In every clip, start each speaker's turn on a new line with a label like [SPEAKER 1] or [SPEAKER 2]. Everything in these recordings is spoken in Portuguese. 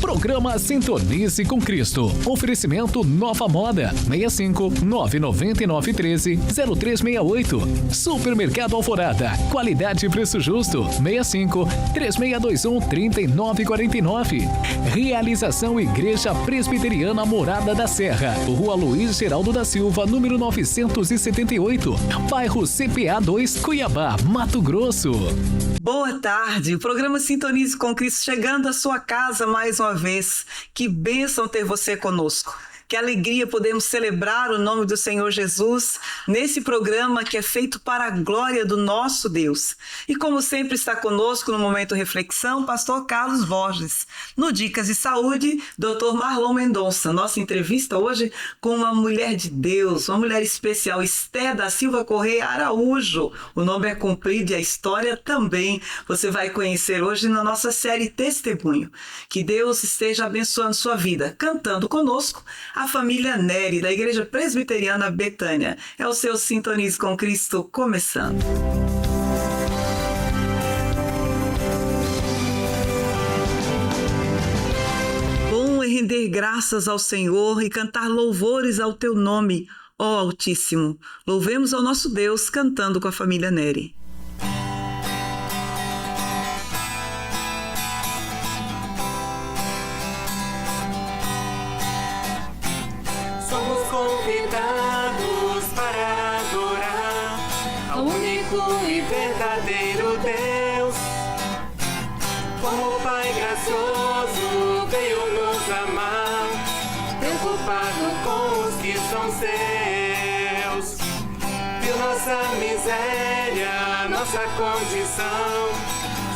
[SPEAKER 1] Programa Sintonize com Cristo. Oferecimento Nova Moda 65 999 13 0368. Supermercado Alvorada. Qualidade e preço justo 65 3621 3949. Realização Igreja Presbiteriana Morada da Serra. Rua Luiz Geraldo da Silva, número 978. Bairro CPA 2, Cuiabá, Mato Grosso.
[SPEAKER 2] Boa tarde, o programa Sintonize com Cristo chegando à sua casa mais uma vez. Que bênção ter você conosco. Que alegria podermos celebrar o nome do Senhor Jesus nesse programa que é feito para a glória do nosso Deus. E como sempre está conosco no Momento Reflexão, pastor Carlos Borges. No Dicas de Saúde, Dr. Marlon Mendonça. Nossa entrevista hoje com uma mulher de Deus, uma mulher especial, Esther da Silva Correia Araújo. O nome é comprido e a história também. Você vai conhecer hoje na nossa série Testemunho. Que Deus esteja abençoando sua vida, cantando conosco a família Nery, da Igreja Presbiteriana Betânia. É o seu Sintonize com Cristo começando. Bom é render graças ao Senhor e cantar louvores ao teu nome, ó Altíssimo. Louvemos ao nosso Deus cantando com a família Nery.
[SPEAKER 3] Convidados para adorar ao único e verdadeiro Deus. Como Pai gracioso veio nos amar, preocupado com os que são seus. Viu nossa miséria, nossa condição,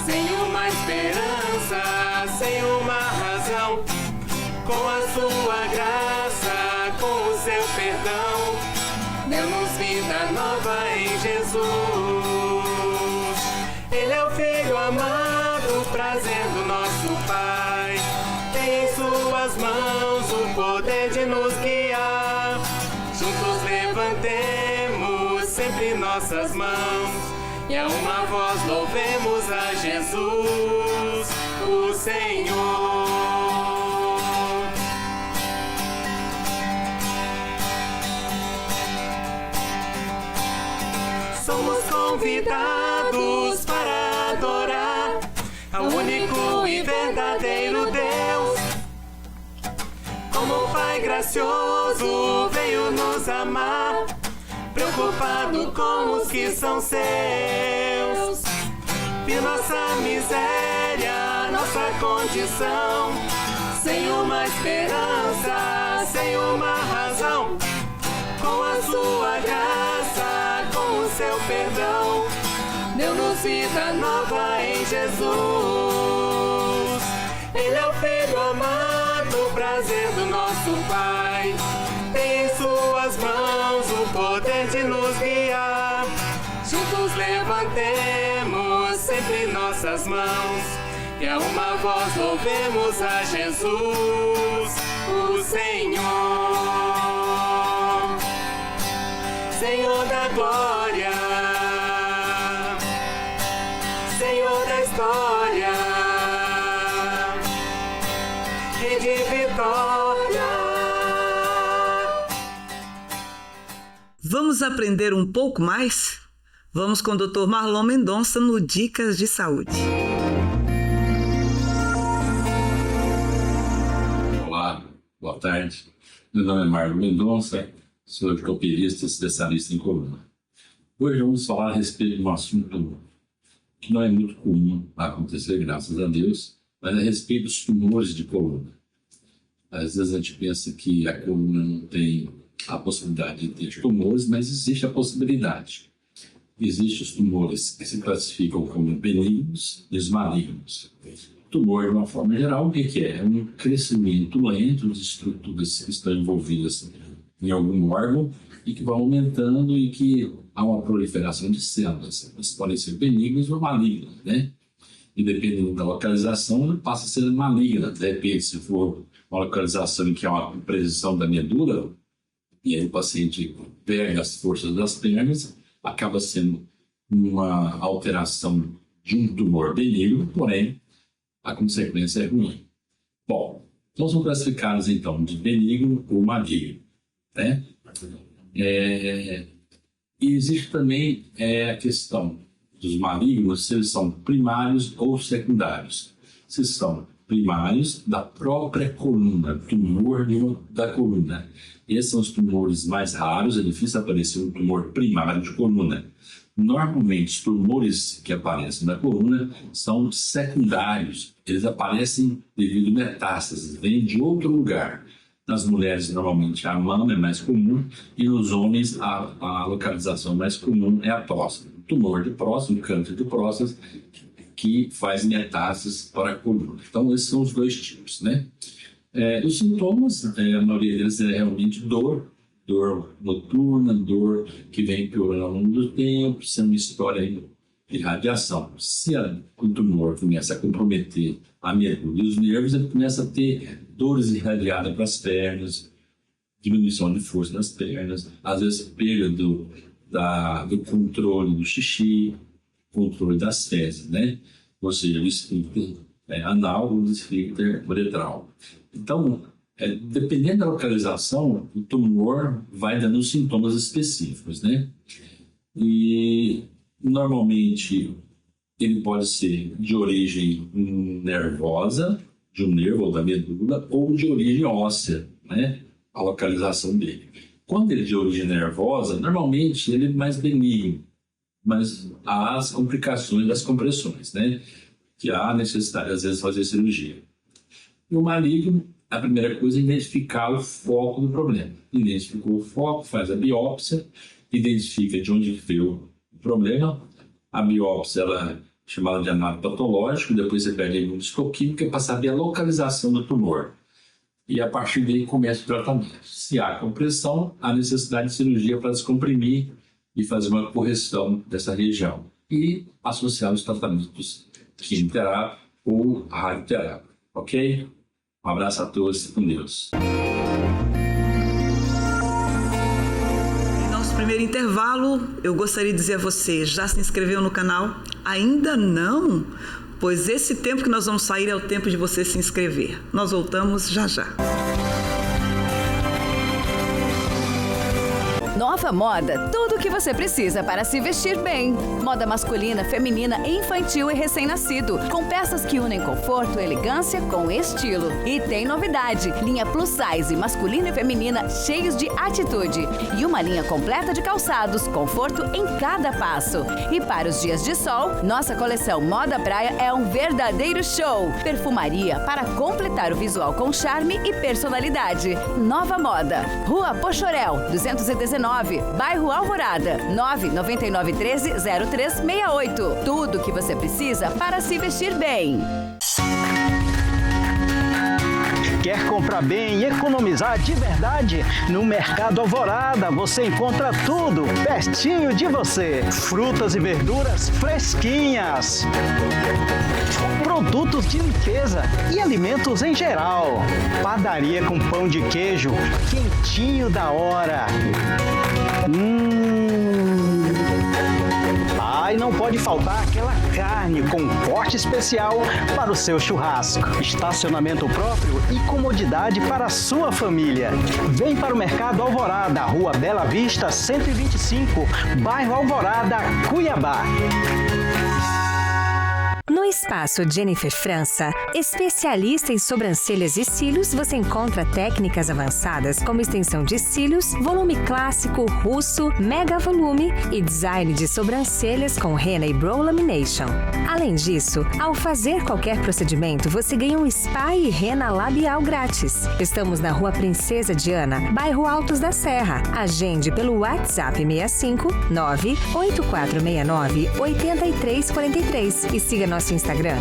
[SPEAKER 3] sem uma esperança, sem uma razão. Com a sua graça, com o seu perdão, deu-nos vida nova em Jesus. Ele é o Filho amado, prazer do nosso Pai. Tem em suas mãos o poder de nos guiar. Juntos levantemos sempre nossas mãos e a uma voz louvemos a Jesus, o Senhor. Somos convidados para adorar ao único e verdadeiro Deus. Como Pai gracioso veio nos amar, preocupado com os que são seus. Viu nossa miséria, nossa condição, sem uma esperança, sem uma razão. Com a sua graça, com o seu perdão, deu-nos vida nova em Jesus. Ele é o Filho amado, prazer do nosso Pai. Tem em suas mãos o poder de nos guiar. Juntos levantemos sempre nossas mãos e a uma voz louvemos a Jesus, o Senhor. Senhor da glória, Senhor da história, Rei de vitória.
[SPEAKER 2] Vamos aprender um pouco mais? Vamos com o Dr. Marlon Mendonça no Dicas de Saúde.
[SPEAKER 4] Olá, boa tarde. Meu nome é Marlon Mendonça. Sou ortopedista especialista em coluna. Hoje vamos falar a respeito de um assunto que não é muito comum acontecer, graças a Deus, mas a respeito dos tumores de coluna. Às vezes a gente pensa que a coluna não tem a possibilidade de ter tumores, mas existe a possibilidade. Existem os tumores que se classificam como benignos e os malignos. Tumor, de uma forma geral, o que é? É um crescimento lento de estruturas que estão envolvidas em algum órgão e que vão aumentando e que há uma proliferação de células. Elas podem ser benignas ou malignas, né? E dependendo da localização, ela passa a ser maligna. Depende se for uma localização em que há uma precisão da medula, e aí o paciente pega as forças das pernas, acaba sendo uma alteração de um tumor benigno, porém a consequência é ruim. Bom, Então, são classificados, então, de benigno ou maligno, né? E existe também a questão dos malignos, se eles são primários ou secundários. Se são primários da própria coluna, tumor da coluna. Esses são os tumores mais raros, é difícil aparecer um tumor primário de coluna. Normalmente, os tumores que aparecem na coluna são secundários. Eles aparecem devido a metástases, vêm de outro lugar. Nas mulheres, normalmente, a mama é mais comum e nos homens, a localização mais comum é a próstata. Tumor de próstata, um câncer de próstata, que faz metástases para a coluna. Então, esses são os dois tipos, né? Os sintomas, a maioria deles é realmente dor noturna, dor que vem piorando ao longo do tempo, sendo uma história de radiação. Se o tumor começa a comprometer a medula e os nervos, ele começa a ter dores irradiadas para as pernas, diminuição de força nas pernas, às vezes perda do controle do xixi, controle das fezes, né? Ou seja, o esfíncter anal ou o esfíncter uretral. Então, dependendo da localização, o tumor vai dando sintomas específicos, né? E, normalmente, ele pode ser de origem nervosa, de um nervo ou da medula, ou de origem óssea, né? A localização dele. Quando ele é de origem nervosa, normalmente ele é mais benigno, mas há as complicações das compressões, né? Que há necessidade, às vezes, de fazer cirurgia. E o maligno, a primeira coisa é identificar o foco do problema. Identificou o foco, faz a biópsia, identifica de onde veio o problema. A biópsia ela é chamada de análise patológica, depois você pega a imunohistoquímica para saber a localização do tumor. E a partir daí começa o tratamento. Se há compressão, há necessidade de cirurgia para descomprimir e fazer uma correção dessa região. E associar os tratamentos quimioterápico ou radioterápico. Ok? Um abraço a todos e com Deus.
[SPEAKER 2] Em nosso primeiro intervalo, eu gostaria de dizer a você, já se inscreveu no canal? Ainda não? Pois esse tempo que nós vamos sair é o tempo de você se inscrever. Nós voltamos já já.
[SPEAKER 5] Nova Moda, tudo o que você precisa para se vestir bem. Moda masculina, feminina, infantil e recém-nascido. Com peças que unem conforto e elegância com estilo. E tem novidade, linha plus size, masculina e feminina, cheios de atitude. E uma linha completa de calçados, conforto em cada passo. E para os dias de sol, nossa coleção Moda Praia é um verdadeiro show. Perfumaria para completar o visual com charme e personalidade. Nova Moda, Rua Pochorel, 219. Bairro Alvorada, 99913-0368. Tudo o que você precisa para se vestir bem.
[SPEAKER 6] Quer comprar bem e economizar de verdade? No Mercado Alvorada você encontra tudo pertinho de você. Frutas e verduras fresquinhas, produtos de limpeza e alimentos em geral. Padaria com pão de queijo quentinho da hora. E não pode faltar aquela carne com corte especial para o seu churrasco. Estacionamento próprio e comodidade para a sua família. Vem para o Mercado Alvorada, Rua Bela Vista, 125, Bairro Alvorada, Cuiabá.
[SPEAKER 7] No Espaço Jennifer França, especialista em sobrancelhas e cílios, você encontra técnicas avançadas como extensão de cílios, volume clássico, russo, mega volume e design de sobrancelhas com henna e brow lamination. Além disso, ao fazer qualquer procedimento, você ganha um spa e henna labial grátis. Estamos na Rua Princesa Diana, bairro Altos da Serra. Agende pelo WhatsApp 65 98469 8343 e siga nosso Instagram,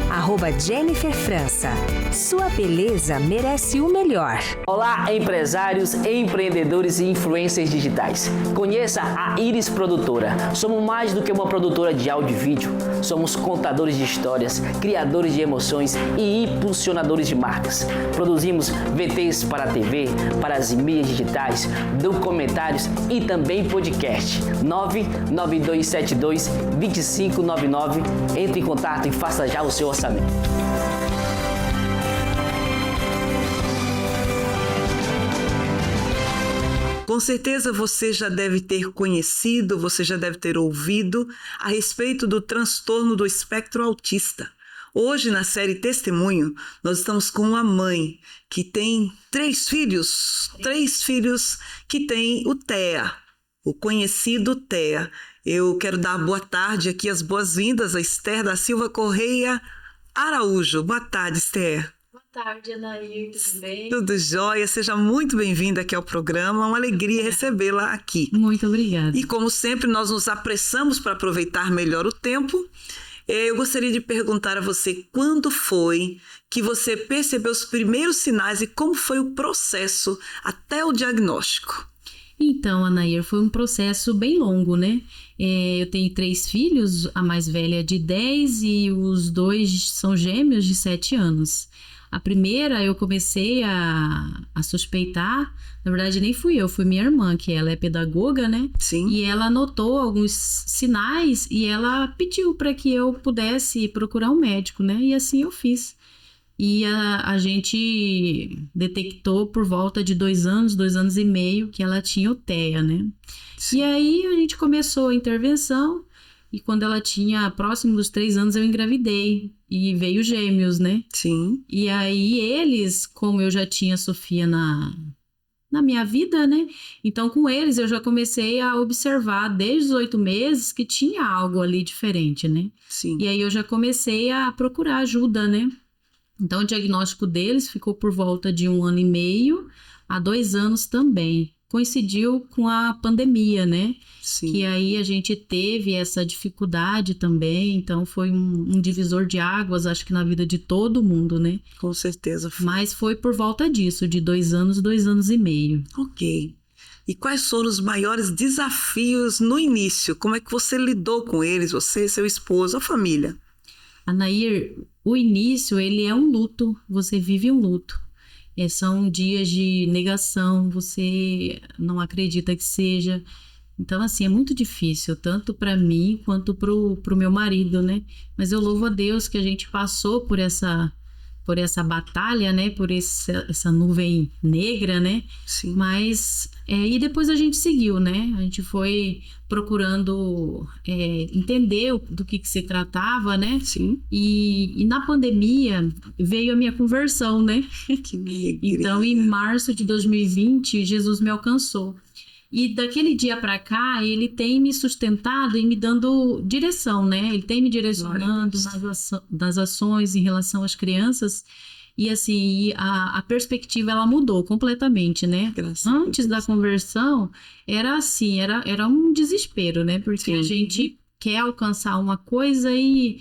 [SPEAKER 7] @Jennifer França. Sua beleza merece o melhor.
[SPEAKER 8] Olá, empresários, empreendedores e influencers digitais. Conheça a Iris Produtora. Somos mais do que uma produtora de áudio e vídeo. Somos contadores de histórias, criadores de emoções e impulsionadores de marcas. Produzimos VTs para a TV, para as mídias digitais, documentários e também podcast. 99272-2599. Entre em contato e faça já o seu orçamento.
[SPEAKER 2] Com certeza você já deve ter conhecido, você já deve ter ouvido a respeito do transtorno do espectro autista. Hoje, na série Testemunho, nós estamos com uma mãe que tem 3 filhos que tem o TEA, o conhecido TEA. Eu quero dar boa tarde aqui, as boas-vindas a Esther da Silva Correia Araújo. Boa tarde, Esther.
[SPEAKER 9] Boa tarde, Anair, tudo bem?
[SPEAKER 2] Tudo jóia, seja muito bem-vinda aqui ao programa, uma alegria recebê-la aqui.
[SPEAKER 9] Muito obrigada.
[SPEAKER 2] E como sempre, nós nos apressamos para aproveitar melhor o tempo. Eu gostaria de perguntar a você quando foi que você percebeu os primeiros sinais e como foi o processo até o diagnóstico?
[SPEAKER 9] Então, Anair, foi um processo bem longo, né? Eu tenho 3 filhos, a mais velha é de 10 e os 2 são gêmeos de 7 anos. A primeira eu comecei a suspeitar, na verdade nem fui eu, foi minha irmã, que ela é pedagoga, né?
[SPEAKER 2] Sim.
[SPEAKER 9] E ela notou alguns sinais e ela pediu para que eu pudesse procurar um médico, né? E assim eu fiz. E a gente detectou por volta de 2 anos e meio, que ela tinha o TEA, né?
[SPEAKER 2] Sim.
[SPEAKER 9] E aí a gente começou a intervenção e quando ela tinha próximo dos 3 anos eu engravidei e veio gêmeos, né?
[SPEAKER 2] Sim.
[SPEAKER 9] E aí eles, como eu já tinha a Sofia na minha vida, né? Então com eles eu já comecei a observar desde os 8 meses que tinha algo ali diferente, né?
[SPEAKER 2] Sim.
[SPEAKER 9] E aí eu já comecei a procurar ajuda, né? Então o diagnóstico deles ficou por volta de 1 ano e meio a 2 anos também. Coincidiu com a pandemia, né?
[SPEAKER 2] Sim.
[SPEAKER 9] Que aí a gente teve essa dificuldade também, então foi um divisor de águas, acho que na vida de todo mundo, né?
[SPEAKER 2] Com certeza.
[SPEAKER 9] Mas foi por volta disso, de 2 anos e meio.
[SPEAKER 2] Ok. E quais foram os maiores desafios no início? Como é que você lidou com eles, você, seu esposo, a família?
[SPEAKER 9] Anair, o início, ele é um luto, você vive um luto. São dias de negação, você não acredita que seja. Então, assim, é muito difícil, tanto para mim quanto pro meu marido, né? Mas eu louvo a Deus que a gente passou por essa batalha, né? Por essa nuvem negra, né?
[SPEAKER 2] Sim.
[SPEAKER 9] Mas, e depois a gente seguiu, né? A gente foi procurando entender do que se tratava, né?
[SPEAKER 2] Sim.
[SPEAKER 9] E na pandemia veio a minha conversão, né?
[SPEAKER 2] Que alegria.
[SPEAKER 9] Então, em março de 2020, Jesus me alcançou. E daquele dia para cá, ele tem me sustentado e me dando direção, né? Ele tem me direcionando nas ações em relação às crianças. E assim, a perspectiva, ela mudou completamente, né?
[SPEAKER 2] Graças
[SPEAKER 9] Antes da conversão, era assim, era um desespero, né? Porque
[SPEAKER 2] Sim.
[SPEAKER 9] a gente quer alcançar uma coisa e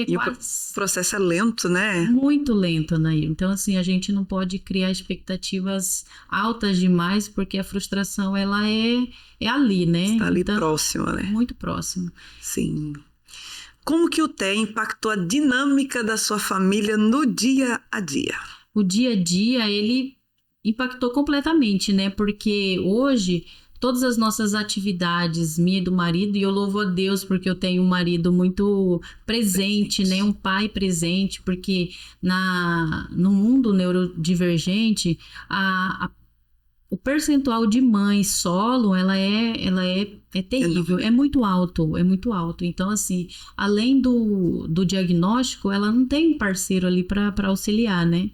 [SPEAKER 2] o processo é lento, né?
[SPEAKER 9] muito lento, Anair. Então, assim, a gente não pode criar expectativas altas demais, porque a frustração, ela é ali, né?
[SPEAKER 2] Está ali
[SPEAKER 9] então,
[SPEAKER 2] próxima, né?
[SPEAKER 9] muito próximo.
[SPEAKER 2] Sim. Como que o TEA impactou a dinâmica da sua família no dia a dia?
[SPEAKER 9] O dia a dia, ele impactou completamente, né? Porque hoje, todas as nossas atividades, minha e do marido, e eu louvo a Deus porque eu tenho um marido muito presente, né? Um pai presente, porque no mundo neurodivergente, o percentual de mães solo, ela é terrível, é muito alto. Então, assim, além do diagnóstico, ela não tem um parceiro ali para auxiliar, né?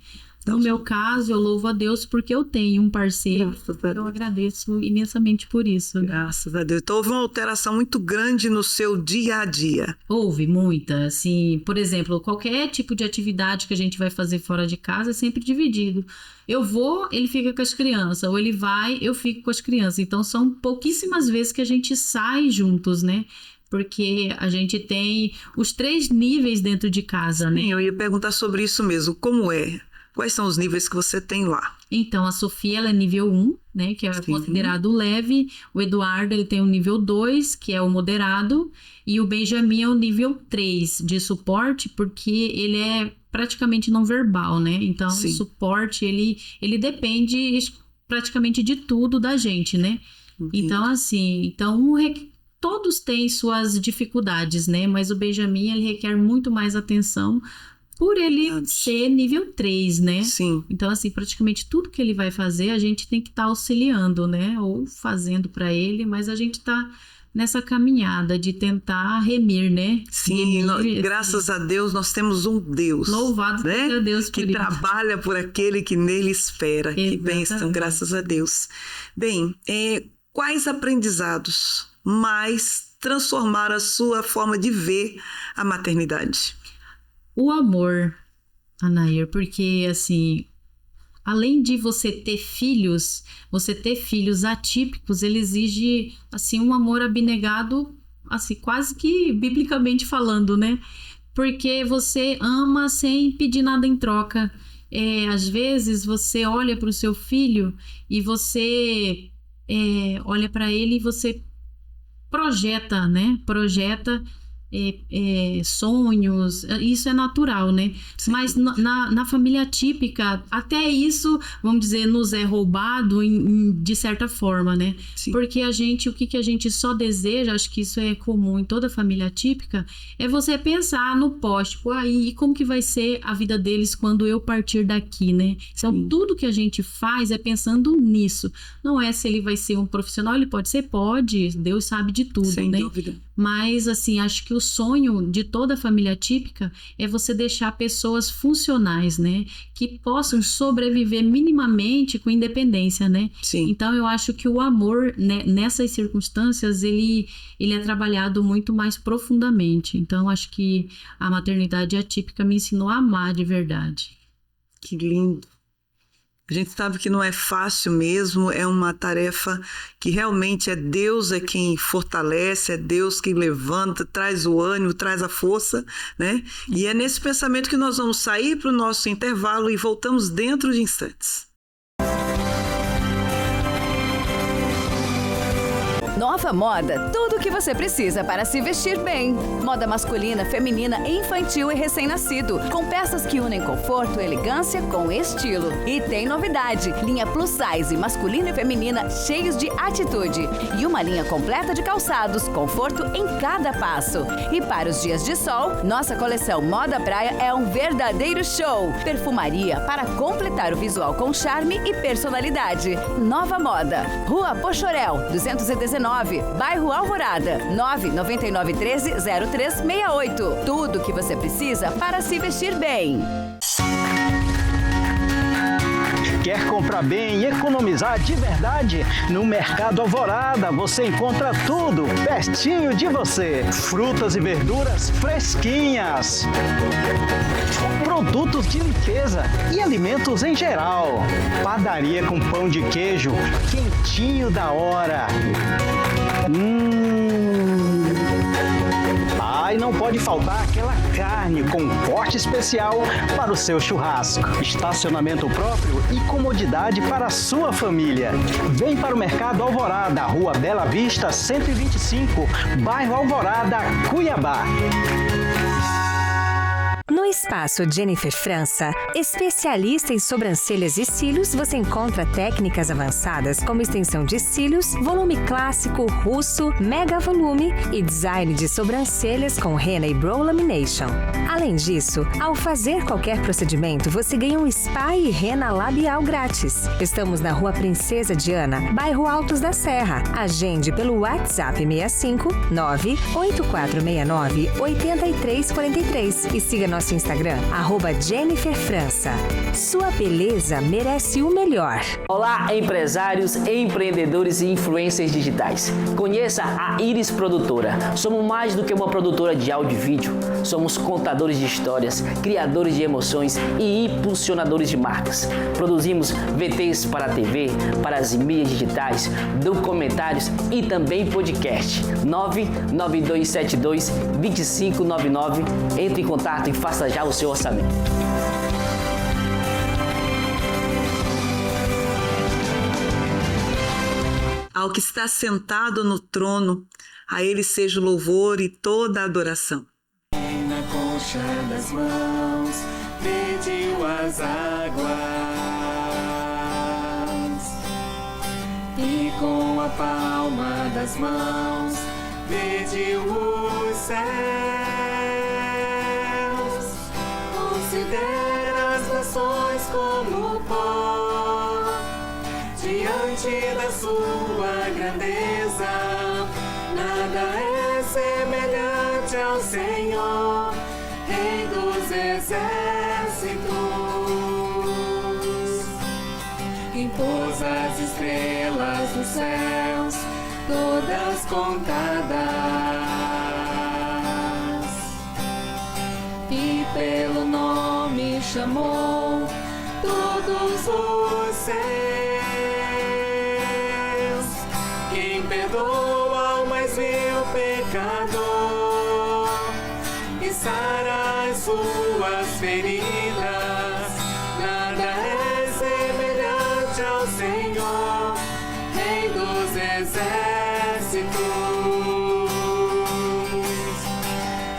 [SPEAKER 9] No meu caso, eu louvo a Deus porque eu tenho um parceiro. Eu agradeço imensamente por isso.
[SPEAKER 2] Graças a Deus. Então, houve uma alteração muito grande no seu dia a dia.
[SPEAKER 9] Houve muita, assim, por exemplo, qualquer tipo de atividade que a gente vai fazer fora de casa é sempre dividido. Eu vou, ele fica com as crianças, ou ele vai, eu fico com as crianças. Então, são pouquíssimas vezes que a gente sai juntos, né? Porque a gente tem os 3 níveis dentro de casa, né?
[SPEAKER 2] Sim, eu ia perguntar sobre isso mesmo. Como é? Quais são os níveis que você tem lá?
[SPEAKER 9] Então, a Sofia, ela é nível 1, né, que é considerado leve. O Eduardo, ele tem o nível 2, que é o moderado. E o Benjamin é o nível 3 de suporte, porque ele é praticamente não verbal, né? Então,
[SPEAKER 2] Sim.
[SPEAKER 9] o suporte, ele depende praticamente de tudo da gente, né?
[SPEAKER 2] Entendi.
[SPEAKER 9] Então, assim, todos têm suas dificuldades, né? Mas o Benjamin, ele requer muito mais atenção por ele ser nível 3, né?
[SPEAKER 2] Sim.
[SPEAKER 9] Então, assim, praticamente tudo que ele vai fazer, a gente tem que estar auxiliando, né? Ou fazendo para ele, mas a gente tá nessa caminhada de tentar remir, né?
[SPEAKER 2] Sim, graças a Deus nós temos um Deus.
[SPEAKER 9] Louvado seja Deus por
[SPEAKER 2] que
[SPEAKER 9] isso.
[SPEAKER 2] trabalha por aquele que nele espera.
[SPEAKER 9] Exatamente.
[SPEAKER 2] Que bênção, graças a Deus. Bem, quais aprendizados mais transformaram a sua forma de ver a maternidade?
[SPEAKER 9] O amor, Anair, porque assim, além de você ter filhos atípicos, ele exige assim um amor abnegado, assim, quase que biblicamente falando, né? Porque você ama sem pedir nada em troca. Às vezes você olha para o seu filho e você olha para ele e você projeta, né? Sonhos, isso é natural, né? Sim. Mas na família típica, até isso, vamos dizer, nos é roubado de certa forma, né? Sim. Porque o que a gente só deseja, acho que isso é comum em toda família típica, é você pensar no pós, tipo, e como que vai ser a vida deles quando eu partir daqui, né? Então, sim, tudo que a gente faz é pensando nisso. Não é se ele vai ser um profissional, ele pode ser, Deus sabe de tudo, sem né? Dúvida. Mas, assim, acho que o sonho de toda família típica é você deixar pessoas funcionais, né? Que possam sobreviver minimamente com independência, né? Sim. Então, eu acho que o amor, né, nessas circunstâncias, ele é trabalhado muito mais profundamente. Então, acho que a maternidade atípica me ensinou a amar de verdade.
[SPEAKER 2] Que lindo. A gente sabe que não é fácil mesmo, é uma tarefa que realmente é Deus quem fortalece, é Deus quem levanta, traz o ânimo, traz a força, né? E é nesse pensamento que nós vamos sair para o nosso intervalo e voltamos dentro de instantes.
[SPEAKER 5] Nova Moda, tudo o que você precisa para se vestir bem. Moda masculina, feminina, infantil e recém-nascido, com peças que unem conforto e elegância com estilo. E tem novidade, linha plus size, masculina e feminina, cheios de atitude. E uma linha completa de calçados, conforto em cada passo. E para os dias de sol, nossa coleção Moda Praia é um verdadeiro show. Perfumaria para completar o visual com charme e personalidade. Nova Moda, Rua Pochorel, 219. Bairro Alvorada, 999130368. Tudo que você precisa para se vestir bem.
[SPEAKER 6] Quer comprar bem e economizar de verdade? No Mercado Alvorada você encontra tudo pertinho de você. Frutas e verduras fresquinhas, produtos de limpeza e alimentos em geral. Padaria com pão de queijo quentinho da hora. E não pode faltar aquela carne com corte especial para o seu churrasco. Estacionamento próprio e comodidade para a sua família. Vem para o Mercado Alvorada, Rua Bela Vista, 125, Bairro Alvorada, Cuiabá.
[SPEAKER 7] No Espaço Jennifer França, especialista em sobrancelhas e cílios, você encontra técnicas avançadas como extensão de cílios, volume clássico, russo, mega volume e design de sobrancelhas com henna e brow lamination. Além disso, ao fazer qualquer procedimento, você ganha um spa e henna labial grátis. Estamos na Rua Princesa Diana, bairro Altos da Serra. Agende pelo WhatsApp 65 98469 8343 e siga nosso Instagram, @JenniferFrança. Sua beleza merece o melhor.
[SPEAKER 8] Olá, empresários, empreendedores e influencers digitais. Conheça a Iris Produtora. Somos mais do que uma produtora de áudio e vídeo. Somos contadores de histórias, criadores de emoções e impulsionadores de marcas. Produzimos VTs para a TV, para as mídias digitais, documentários e também podcast. 99272-2599. Entre em contato e faça já o seu orçamento.
[SPEAKER 2] Ao que está sentado no trono, a ele seja o louvor e toda a adoração.
[SPEAKER 3] Na concha das mãos, mediu as águas, e com a palma das mãos, mediu os céus. Com corações como pó, diante da sua grandeza, nada é semelhante ao Senhor, Rei dos exércitos. Quem pôs as estrelas nos céus, todas contadas, e pelo nome chamou todos os céus. Quem perdoa o mais vil pecador e sara as suas feridas, nada é semelhante ao Senhor, Rei dos exércitos.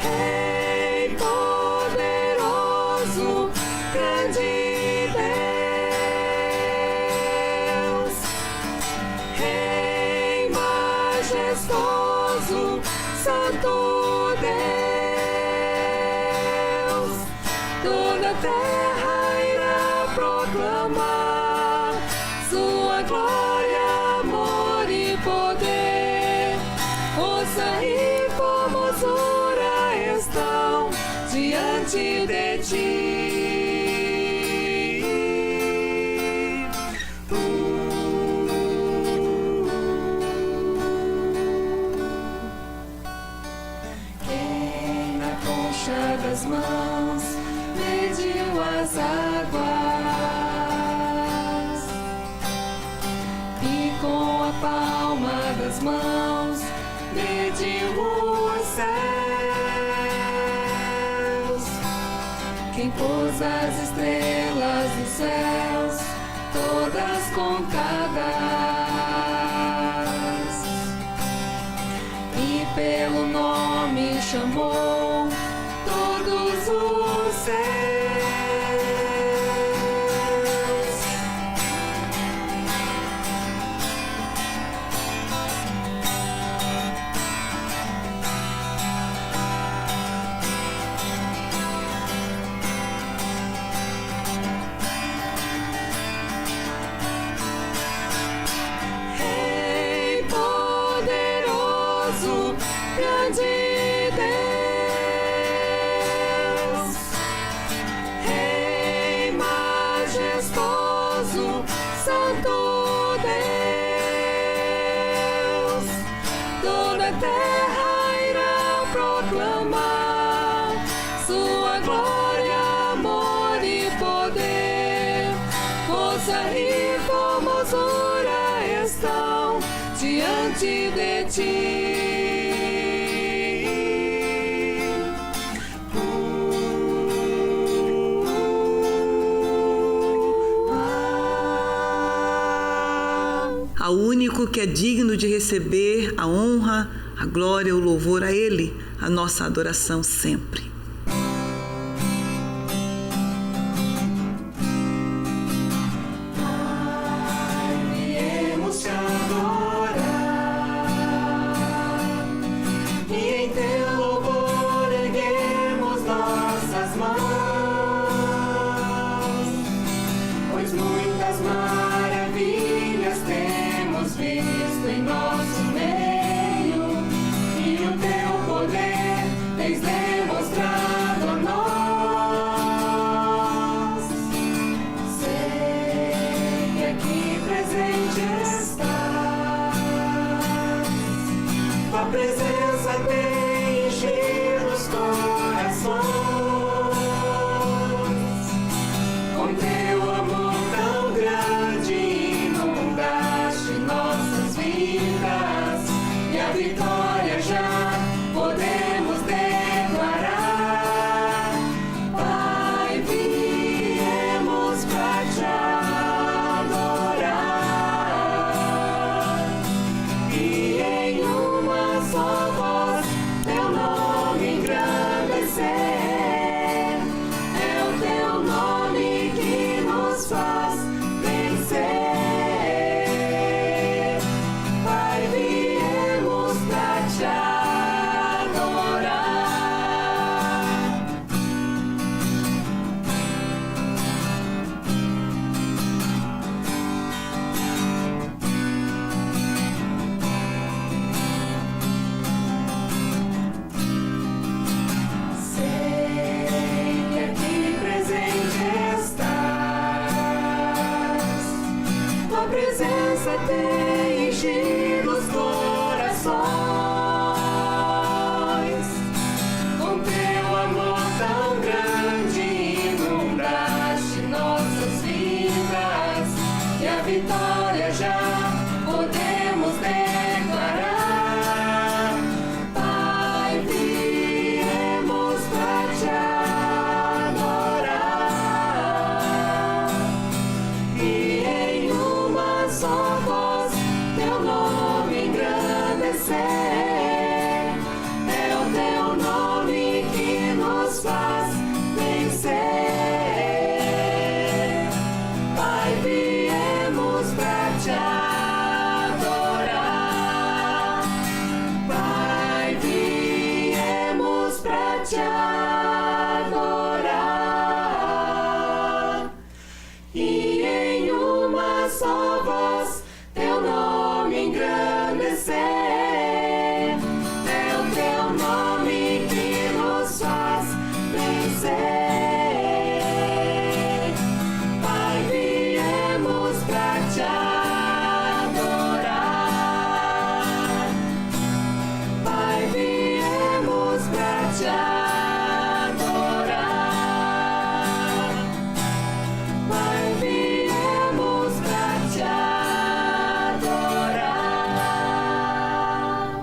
[SPEAKER 3] Rei poderoso, grande Deus, Rei majestoso, Santo Deus, toda a terra irá proclamar sua glória, amor e poder. Força e formosura estão diante de ti. Quem na concha das mãos mediu as águas e com a palma das mãos mediu os céus. Quem pôs as estrelas nos céus, todas contadas, e pelo nome chamou todos os céus. Rei poderoso, grande Deus, Rei majestoso, Santo Deus, toda a terra irá proclamar sua glória, amor e poder. Força e formosura estão diante de ti.
[SPEAKER 2] Ao único que é digno de receber a honra, a glória, o louvor, a Ele, a nossa adoração sempre.
[SPEAKER 3] Viemos te adorar e em teu louvor erguemos nossas mãos, pois muitas maravilhas temos visto em nosso meio e o teu poder tens demonstrado.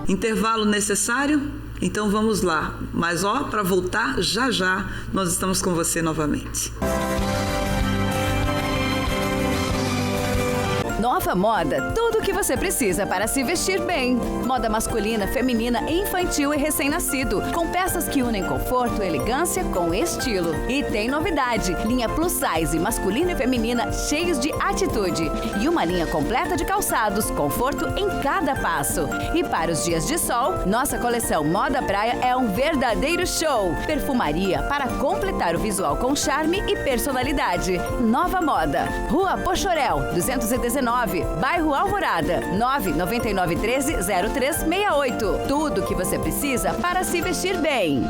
[SPEAKER 2] Intervalo necessário? Então vamos lá. Mas para voltar, já nós estamos com você novamente.
[SPEAKER 5] Nova Moda, tudo o que você precisa para se vestir bem. Moda masculina, feminina, infantil e recém-nascido, com peças que unem conforto e elegância com estilo. E tem novidade, linha plus size, masculina e feminina, cheios de atitude. E uma linha completa de calçados, conforto em cada passo. E para os dias de sol, nossa coleção Moda Praia é um verdadeiro show. Perfumaria para completar o visual com charme e personalidade. Nova Moda, Rua Pochorel, 219, Bairro Alvorada, 99913-0368. Tudo que você precisa para se vestir bem.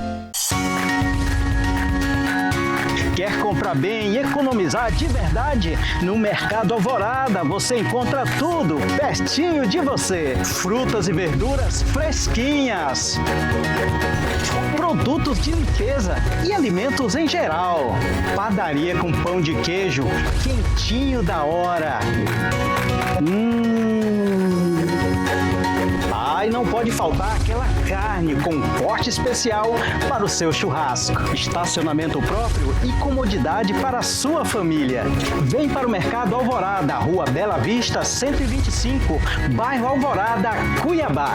[SPEAKER 6] Quer comprar bem e economizar de verdade? No Mercado Alvorada você encontra tudo pertinho de você. Frutas e verduras fresquinhas, produtos de limpeza e alimentos em geral. Padaria com pão de queijo quentinho da hora. E não pode faltar aquela carne com corte especial para o seu churrasco. Estacionamento próprio e comodidade para a sua família. Vem para o Mercado Alvorada, Rua Bela Vista, 125, Bairro Alvorada, Cuiabá.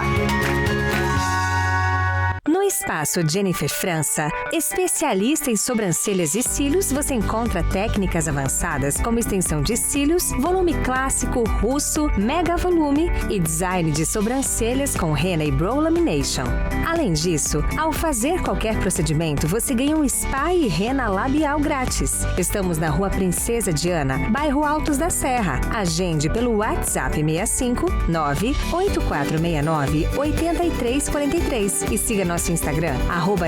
[SPEAKER 7] No Espaço Jennifer França, especialista em sobrancelhas e cílios, você encontra técnicas avançadas como extensão de cílios, volume clássico, russo, mega volume e design de sobrancelhas com henna e brow lamination. Além disso, ao fazer qualquer procedimento, você ganha um spa e henna labial grátis. Estamos na Rua Princesa Diana, bairro Altos da Serra. Agende pelo WhatsApp 65 98469 8343 e siga nosso Instagram,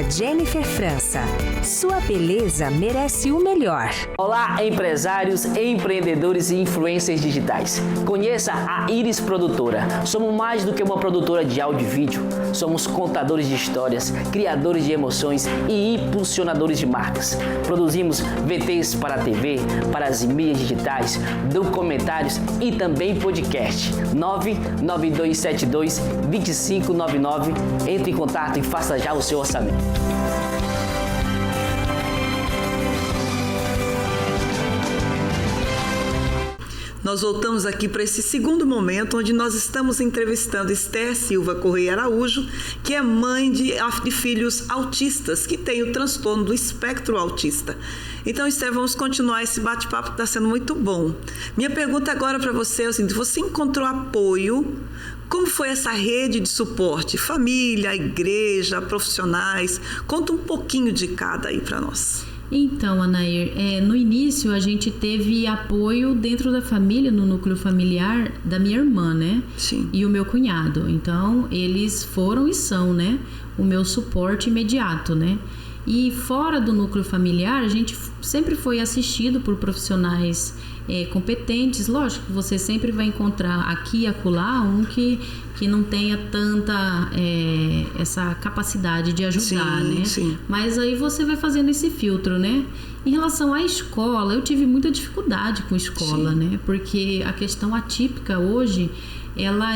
[SPEAKER 7] @Jennifer França. Sua beleza merece o melhor.
[SPEAKER 8] Olá, empresários, empreendedores e influencers digitais. Conheça a Iris Produtora. Somos mais do que uma produtora de áudio e vídeo. Somos contadores de histórias, criadores de emoções e impulsionadores de marcas. Produzimos VTs para a TV, para as mídias digitais, documentários e também podcast. 99272-2599. Entre em contato e faça já o seu orçamento.
[SPEAKER 2] Nós voltamos aqui para esse segundo momento, onde nós estamos entrevistando Esther Silva Correia Araújo, que é mãe de filhos autistas, que tem o transtorno do espectro autista. Então, Esther, vamos continuar esse bate-papo que está sendo muito bom. Minha pergunta agora para você é o seguinte: você encontrou apoio? Como foi essa rede de suporte? Família, igreja, profissionais? Conta um pouquinho de cada aí para nós.
[SPEAKER 9] Então, Anair, no início a gente teve apoio dentro da família, no núcleo familiar da minha irmã, né?
[SPEAKER 2] Sim.
[SPEAKER 9] E o meu cunhado. Então, eles foram e são, né? O meu suporte imediato, né? E fora do núcleo familiar, a gente sempre foi assistido por profissionais competentes. Lógico que você sempre vai encontrar aqui e acolá um que não tenha tanta essa capacidade de ajudar,
[SPEAKER 2] sim,
[SPEAKER 9] né?
[SPEAKER 2] Sim.
[SPEAKER 9] Mas aí você vai fazendo esse filtro, né? Em relação à escola, eu tive muita dificuldade com escola, sim, né? Porque a questão atípica hoje, ela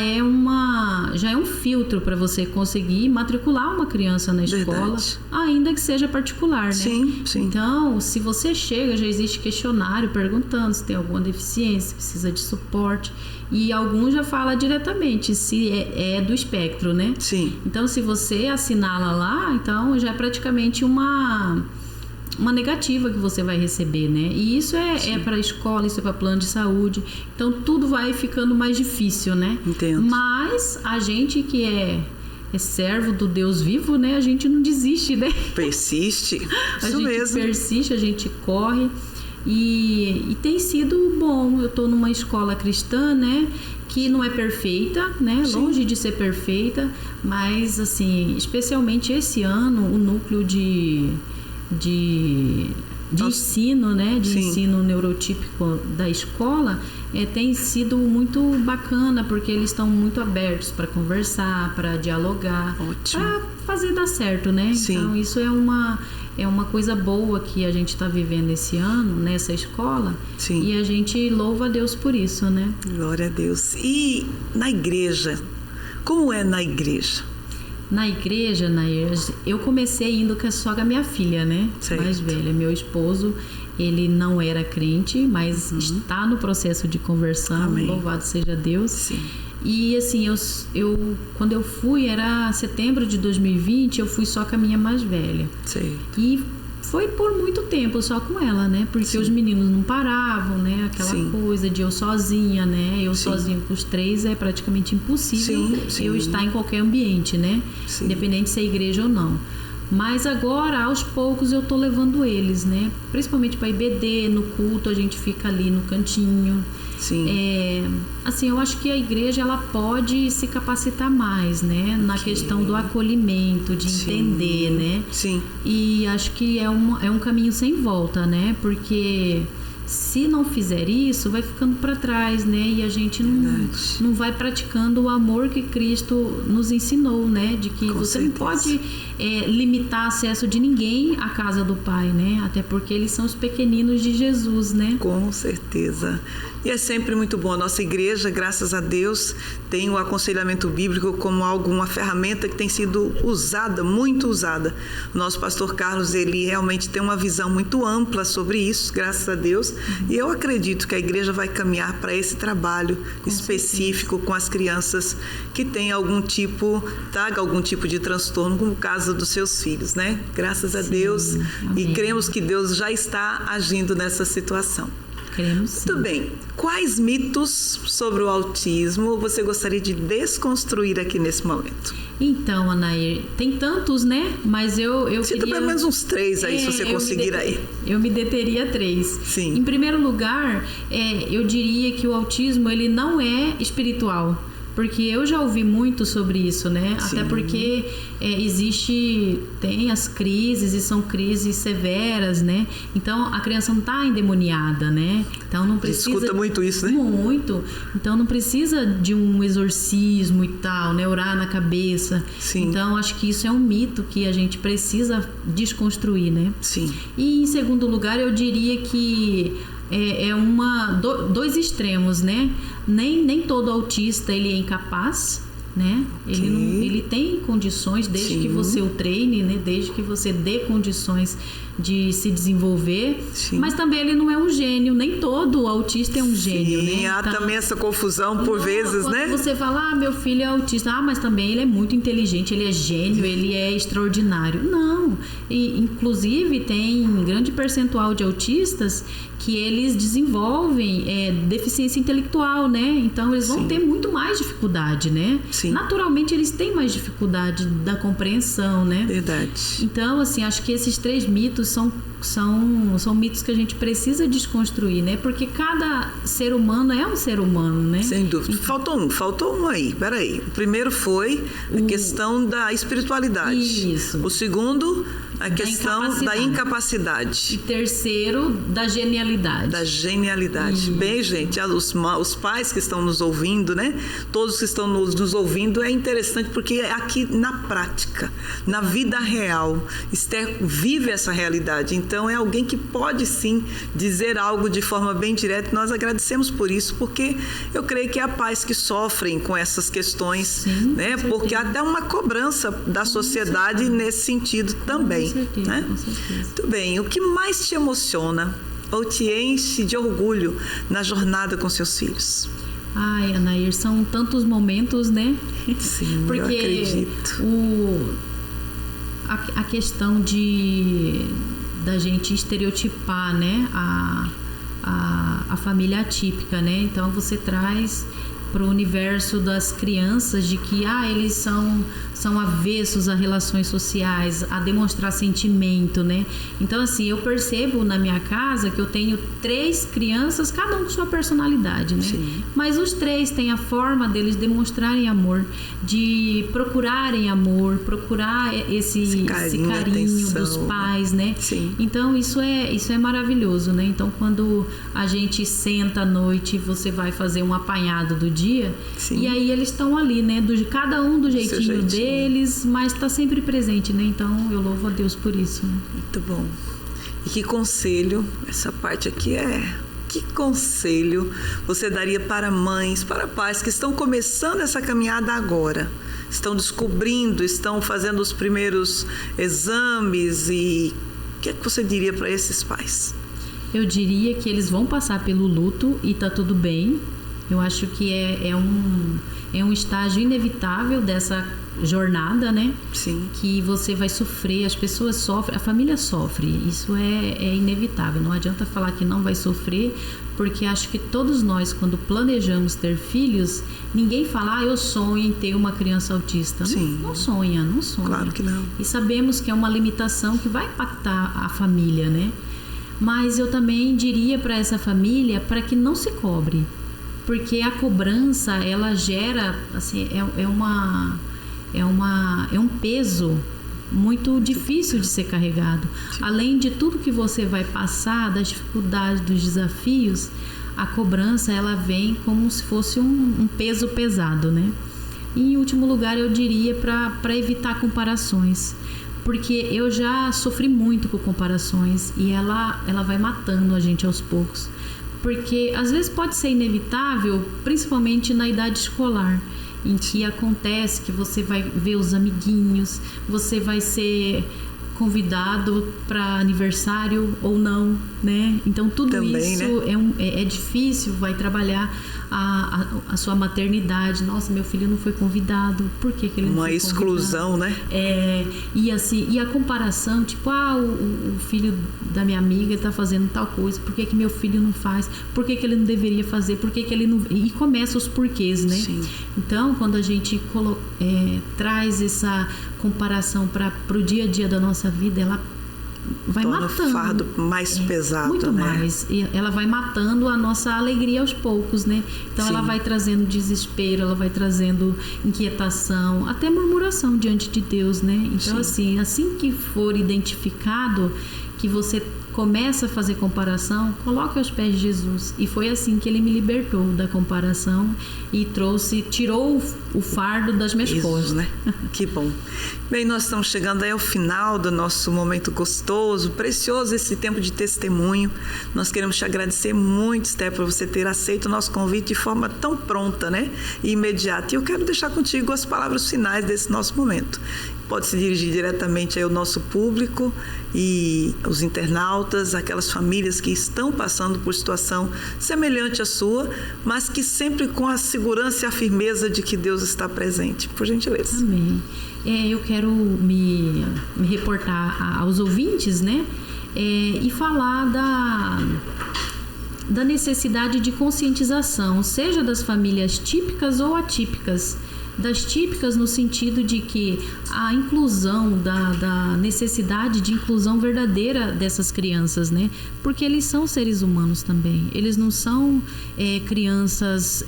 [SPEAKER 9] já é um filtro para você conseguir matricular uma criança na escola, verdade, ainda que seja particular, né?
[SPEAKER 2] Sim, sim.
[SPEAKER 9] Então, se você chega, já existe questionário perguntando se tem alguma deficiência, se precisa de suporte. E alguns já fala diretamente se é do espectro, né?
[SPEAKER 2] Sim.
[SPEAKER 9] Então, se você assinala lá, então já é praticamente uma negativa que você vai receber, né? E isso é para a escola, isso é para plano de saúde. Então, tudo vai ficando mais difícil, né?
[SPEAKER 2] Entendo.
[SPEAKER 9] Mas a gente que é servo do Deus vivo, né? A gente não desiste, né?
[SPEAKER 2] Persiste.
[SPEAKER 9] A gente persiste, a gente corre. E tem sido bom. Eu estou numa escola cristã, né? Que não é perfeita, né? Sim. Longe de ser perfeita. Mas, assim, especialmente esse ano, o núcleo de ensino, né? De
[SPEAKER 2] sim,
[SPEAKER 9] ensino neurotípico da escola tem sido muito bacana, porque eles estão muito abertos para conversar, para dialogar, para fazer dar certo, né?
[SPEAKER 2] Sim.
[SPEAKER 9] Então, isso é uma coisa boa que a gente está vivendo esse ano nessa escola.
[SPEAKER 2] Sim.
[SPEAKER 9] E a gente louva a Deus por isso, né?
[SPEAKER 2] Glória a Deus. E na igreja, Como é na igreja?
[SPEAKER 9] Na igreja, Nair, eu comecei indo só com a minha filha, né?
[SPEAKER 2] Certo.
[SPEAKER 9] Mais velha. Meu esposo, ele não era crente, mas está no processo de conversão.
[SPEAKER 2] Amém.
[SPEAKER 9] Louvado seja Deus.
[SPEAKER 2] Sim.
[SPEAKER 9] E assim, eu quando eu fui, era setembro de 2020, eu fui só com a minha mais velha.
[SPEAKER 2] Certo.
[SPEAKER 9] E foi por muito tempo só com ela, né? Porque os meninos não paravam, né? Aquela coisa de eu sozinha, né? Eu sozinha com os 3 é praticamente impossível eu estar em qualquer ambiente, né?
[SPEAKER 2] Sim.
[SPEAKER 9] Independente se é igreja ou não. Mas agora, aos poucos, eu tô levando eles, né? Principalmente para IBD, no culto, a gente fica ali no cantinho.
[SPEAKER 2] Sim.
[SPEAKER 9] Assim, eu acho que a igreja, ela pode se capacitar mais, né? Na questão do acolhimento, de entender, né?
[SPEAKER 2] Sim.
[SPEAKER 9] E acho que é um caminho sem volta, né? Porque se não fizer isso, vai ficando para trás, né? E a gente não vai praticando o amor que Cristo nos ensinou, né? De que você não pode limitar acesso de ninguém à casa do Pai, né? Até porque eles são os pequeninos de Jesus, né?
[SPEAKER 2] Com certeza. E é sempre muito bom. A nossa igreja, graças a Deus, tem o aconselhamento bíblico como uma ferramenta que tem sido usada, muito usada. O nosso pastor Carlos, ele realmente tem uma visão muito ampla sobre isso, graças a Deus. E eu acredito que a igreja vai caminhar para esse trabalho específico com as crianças que têm traga algum tipo de transtorno, como o caso dos seus filhos, né? Graças a Deus.
[SPEAKER 9] Amém.
[SPEAKER 2] E cremos que Deus já está agindo nessa situação. Muito bem. Quais mitos sobre o autismo você gostaria de desconstruir aqui nesse momento?
[SPEAKER 9] Então, Anair, tem tantos, né? Mas eu
[SPEAKER 2] Cita
[SPEAKER 9] queria...
[SPEAKER 2] pelo menos uns 3 aí, se você conseguir aí.
[SPEAKER 9] Eu me deteria 3.
[SPEAKER 2] Sim.
[SPEAKER 9] Em primeiro lugar, eu diria que o autismo, ele não é espiritual. Porque eu já ouvi muito sobre isso, né?
[SPEAKER 2] Sim.
[SPEAKER 9] Até porque tem as crises e são crises severas, né? Então a criança não está endemoniada, né? Então não precisa...
[SPEAKER 2] Escuta muito isso, né?
[SPEAKER 9] Muito. Então não precisa de um exorcismo e tal, né? Orar na cabeça.
[SPEAKER 2] Sim.
[SPEAKER 9] Então acho que isso é um mito que a gente precisa desconstruir, né?
[SPEAKER 2] Sim.
[SPEAKER 9] E em segundo lugar, eu diria que dois extremos, né? Nem todo autista ele é incapaz, né? Ele tem condições desde que você o treine, né? Desde que você dê condições de se desenvolver. Sim. Mas também ele não é um gênio, nem todo autista é um gênio, né?
[SPEAKER 2] Há
[SPEAKER 9] então,
[SPEAKER 2] também essa confusão por vezes, né?
[SPEAKER 9] Você fala, meu filho é autista, mas também ele é muito inteligente, ele é gênio, ele é extraordinário. Não, e inclusive tem grande percentual de autistas que eles desenvolvem deficiência intelectual, né? Então eles vão ter muito mais dificuldade, né? Sim. Naturalmente eles têm mais dificuldade da compreensão, né?
[SPEAKER 2] Verdade.
[SPEAKER 9] Então, assim, acho que esses 3 mitos são mitos que a gente precisa desconstruir, né? Porque cada ser humano é um ser humano, né?
[SPEAKER 2] Sem dúvida. Faltou um aí. Peraí. O primeiro foi a questão da espiritualidade.
[SPEAKER 9] Isso.
[SPEAKER 2] O segundo, a questão da incapacidade.
[SPEAKER 9] E terceiro, da genialidade.
[SPEAKER 2] Da genialidade. Isso. Bem, gente, os pais que estão nos ouvindo, né? Todos que estão nos ouvindo, é interessante porque aqui na prática, na vida real, Esther vive essa realidade. Então é alguém que pode sim dizer algo de forma bem direta. Nós agradecemos por isso, porque eu creio que há pais que sofrem com essas questões, sim, né? Porque há até uma cobrança da sociedade nesse sentido também. Com certeza, né? Com certeza. Muito bem. O que mais te emociona ou te enche de orgulho na jornada com seus filhos?
[SPEAKER 9] Ai, Anair, são tantos momentos, né?
[SPEAKER 2] Sim,
[SPEAKER 9] porque
[SPEAKER 2] eu acredito.
[SPEAKER 9] A questão da gente estereotipar, né, a família atípica, né? Então você traz para o universo das crianças de que eles são avessos a relações sociais, a demonstrar sentimento, né? Então, assim, eu percebo na minha casa que eu tenho 3 crianças, cada um com sua personalidade, né? Sim. Mas os 3 têm a forma deles demonstrarem amor, de procurarem amor, procurar esse carinho dos pais, né? Sim. Então, isso é maravilhoso, né? Então, quando a gente senta à noite, você vai fazer um apanhado do dia, sim, e aí eles estão ali, né? Cada um do jeitinho deles, mas está sempre presente, né? Então eu louvo a Deus por isso, né?
[SPEAKER 2] Muito bom. E que conselho, essa parte aqui que conselho você daria para mães, para pais que estão começando essa caminhada agora? estão descobrindo, estão fazendo os primeiros exames, e o que é que você diria para esses pais?
[SPEAKER 9] Eu diria que eles vão passar pelo luto e tá tudo bem. Eu acho que é um estágio inevitável dessa jornada, né?
[SPEAKER 2] Sim.
[SPEAKER 9] Que você vai sofrer, as pessoas sofrem, a família sofre, isso é inevitável. Não adianta falar que não vai sofrer, porque acho que todos nós, quando planejamos ter filhos, ninguém fala, eu sonho em ter uma criança autista.
[SPEAKER 2] Sim.
[SPEAKER 9] Não sonha.
[SPEAKER 2] Claro que não.
[SPEAKER 9] E sabemos que é uma limitação que vai impactar a família, né? Mas eu também diria para essa família para que não se cobre, porque a cobrança, ela gera, assim, é um peso muito difícil de ser carregado. Além de tudo que você vai passar, das dificuldades, dos desafios, a cobrança, ela vem como se fosse um peso pesado, né? E em último lugar, eu diria para evitar comparações, porque eu já sofri muito com comparações e ela vai matando a gente aos poucos. Porque às vezes pode ser inevitável, principalmente na idade escolar, em que acontece que você vai ver os amiguinhos, você vai ser convidado para aniversário ou não, né? Então tudo também, isso, né? É difícil, vai trabalhar a sua maternidade. Nossa, meu filho não foi convidado, por que ele não foi convidado? Uma
[SPEAKER 2] exclusão, né?
[SPEAKER 9] E assim, e a comparação, tipo, o filho da minha amiga está fazendo tal coisa, por que meu filho não faz? Por que ele não deveria fazer? Por que ele não... E começa os porquês, né?
[SPEAKER 2] Sim.
[SPEAKER 9] Então, quando a gente traz essa comparação para o dia a dia da nossa vida, ela vai matando.
[SPEAKER 2] Torna o fardo mais pesado,
[SPEAKER 9] muito, né? Mais. E ela vai matando a nossa alegria aos poucos, né? Então, sim, ela vai trazendo desespero, ela vai trazendo inquietação, até murmuração diante de Deus, né? Então, assim que for identificado que você começa a fazer comparação, coloque aos pés de Jesus. E foi assim que ele me libertou da comparação e tirou o fardo das minhas costas,
[SPEAKER 2] né? Que bom. Bem, nós estamos chegando aí ao final do nosso momento gostoso, precioso, esse tempo de testemunho. Nós queremos te agradecer muito, Esther, por você ter aceito o nosso convite de forma tão pronta, né? E imediata. E eu quero deixar contigo as palavras finais desse nosso momento. Pode se dirigir diretamente ao nosso público e os internautas, aquelas famílias que estão passando por situação semelhante à sua, mas que sempre com a segurança e a firmeza de que Deus está presente. Por gentileza.
[SPEAKER 9] Amém. Eu quero me reportar aos ouvintes, né? E falar da necessidade de conscientização, seja das famílias típicas ou atípicas. Das típicas no sentido de que a inclusão, da necessidade de inclusão verdadeira dessas crianças, né? Porque eles são seres humanos também. Eles não são crianças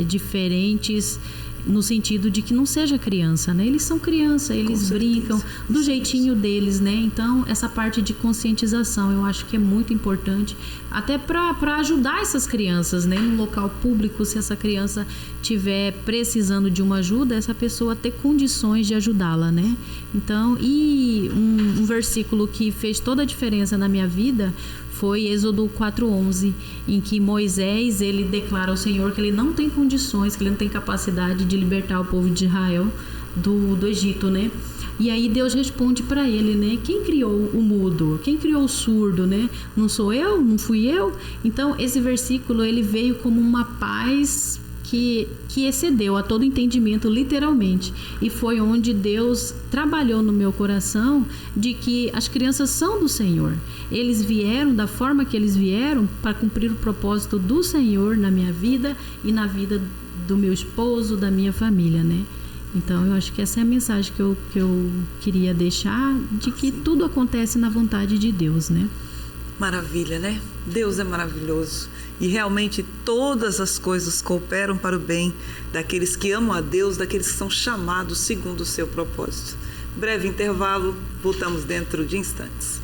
[SPEAKER 9] diferentes no sentido de que não seja criança, né? Eles são criança, eles brincam do jeitinho deles, né? Então, essa parte de conscientização eu acho que é muito importante, até para ajudar essas crianças, né? No local público, se essa criança tiver precisando de uma ajuda, essa pessoa ter condições de ajudá-la, né? Então, e um versículo que fez toda a diferença na minha vida foi Êxodo 4:11, em que Moisés, ele declara ao Senhor que ele não tem condições, que ele não tem capacidade de libertar o povo de Israel do Egito, né? E aí Deus responde para ele, né? Quem criou o mudo? Quem criou o surdo, né? Não sou eu? Não fui eu? Então, esse versículo, ele veio como uma paz que excedeu a todo entendimento, literalmente. E foi onde Deus trabalhou no meu coração de que as crianças são do Senhor. Eles vieram da forma que eles vieram para cumprir o propósito do Senhor na minha vida e na vida do meu esposo, da minha família, né? Então, eu acho que essa é a mensagem que eu queria deixar, de que tudo acontece na vontade de Deus, né?
[SPEAKER 2] Maravilha, né? Deus é maravilhoso. E realmente todas as coisas cooperam para o bem daqueles que amam a Deus, daqueles que são chamados segundo o seu propósito. Breve intervalo, voltamos dentro de instantes.